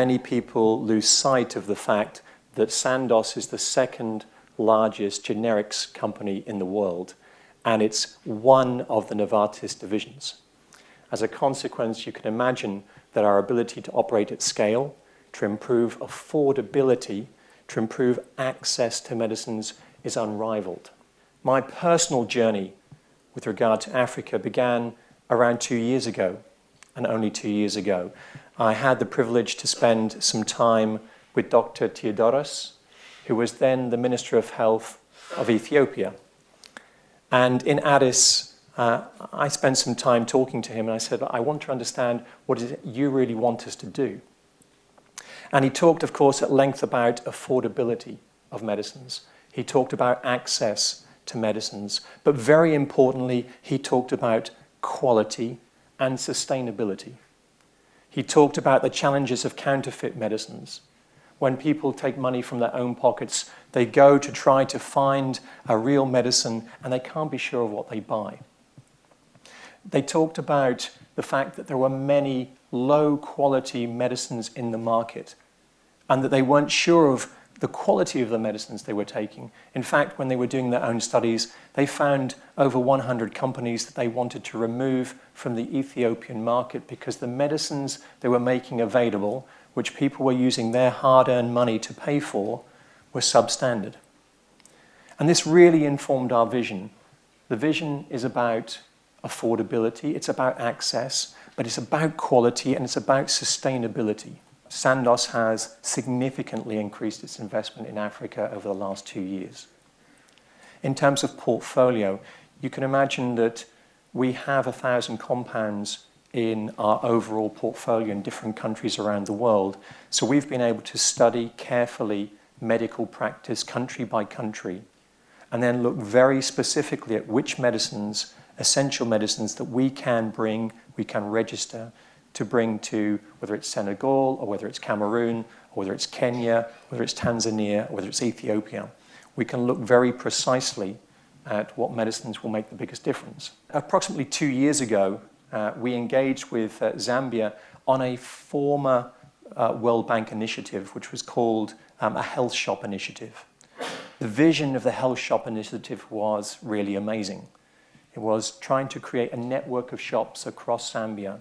many people lose sight of the fact that Sandoz is the second largest generics company in the world, and it's one of the Novartis divisions. As a consequence, you can imagine that our ability to operate at scale, to improve affordability, to improve access to medicines is unrivaled. My personal journey with regard to Africa began around 2 years ago, and only 2 years ago. I had the privilege to spend some time with Dr. Theodoros, who was then the Minister of Health of Ethiopia. And in Addis, I spent some time talking to him, and I said, I want to understand what is it you really want us to do. And he talked, of course, at length about affordability of medicines. He talked about access to medicines, but very importantly, he talked about quality and sustainability. He talked about the challenges of counterfeit medicines. When people take money from their own pockets, they go to try to find a real medicine and they can't be sure of what they buy. They talked about the fact that there were many low-quality medicines in the market and that they weren't sure of the quality of the medicines they were taking. In fact, when they were doing their own studies, they found over 100 companies that they wanted to remove from the Ethiopian market because the medicines they were making available, which people were using their hard-earned money to pay for, were substandard. And this really informed our vision. The vision is about affordability, it's about access, but it's about quality and it's about sustainability. Sandoz has significantly increased its investment in Africa over the last 2 years. In terms of portfolio, you can imagine that we have 1,000 compounds in our overall portfolio in different countries around the world. So we've been able to study carefully medical practice country by country and then look very specifically at which medicines, essential medicines that we can bring, we can register to bring to whether it's Senegal or whether it's Cameroon or whether it's Kenya, whether it's Tanzania, or whether it's Ethiopia. We can look very precisely at what medicines will make the biggest difference. Approximately 2 years ago, we engaged with Zambia on a former World Bank initiative, which was called a health shop initiative. The vision of the health shop initiative was really amazing. It was trying to create a network of shops across Zambia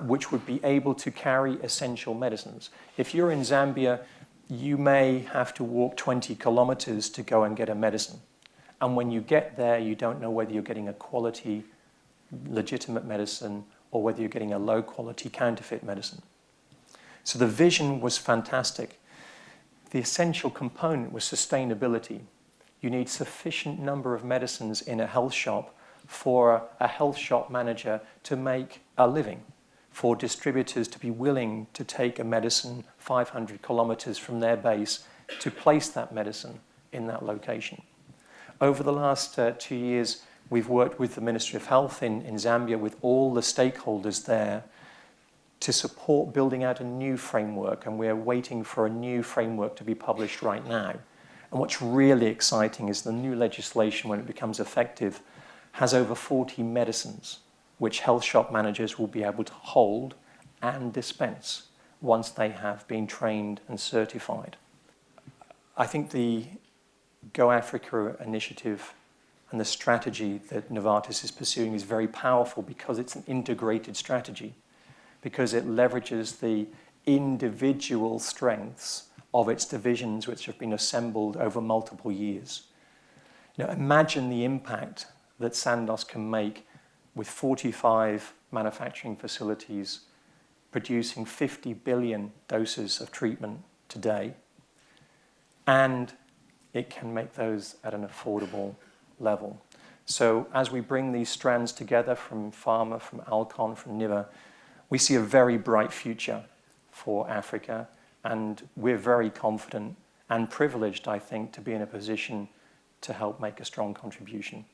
which would be able to carry essential medicines. If you're in Zambia, you may have to walk 20 kilometers to go and get a medicine. And when you get there, you don't know whether you're getting a quality, legitimate medicine or whether you're getting a low-quality counterfeit medicine. So the vision was fantastic. The essential component was sustainability. You need sufficient number of medicines in a health shop for a health shop manager to make a living, for distributors to be willing to take a medicine 500 kilometers from their base to place that medicine in that location. Over the last 2 years, we've worked with the Ministry of Health in Zambia, with all the stakeholders there, to support building out a new framework, and we're waiting for a new framework to be published right now. And what's really exciting is the new legislation, when it becomes effective, has over 40 medicines which health shop managers will be able to hold and dispense once they have been trained and certified. I think the Go Africa initiative and the strategy that Novartis is pursuing is very powerful because it's an integrated strategy, because it leverages the individual strengths of its divisions which have been assembled over multiple years. Now, imagine the impact that Sandoz can make with 45 manufacturing facilities producing 50 billion doses of treatment today, and it can make those at an affordable level. So as we bring these strands together from pharma, from Alcon, from NIVA, we see a very bright future for Africa, and we're very confident and privileged, I think, to be in a position to help make a strong contribution.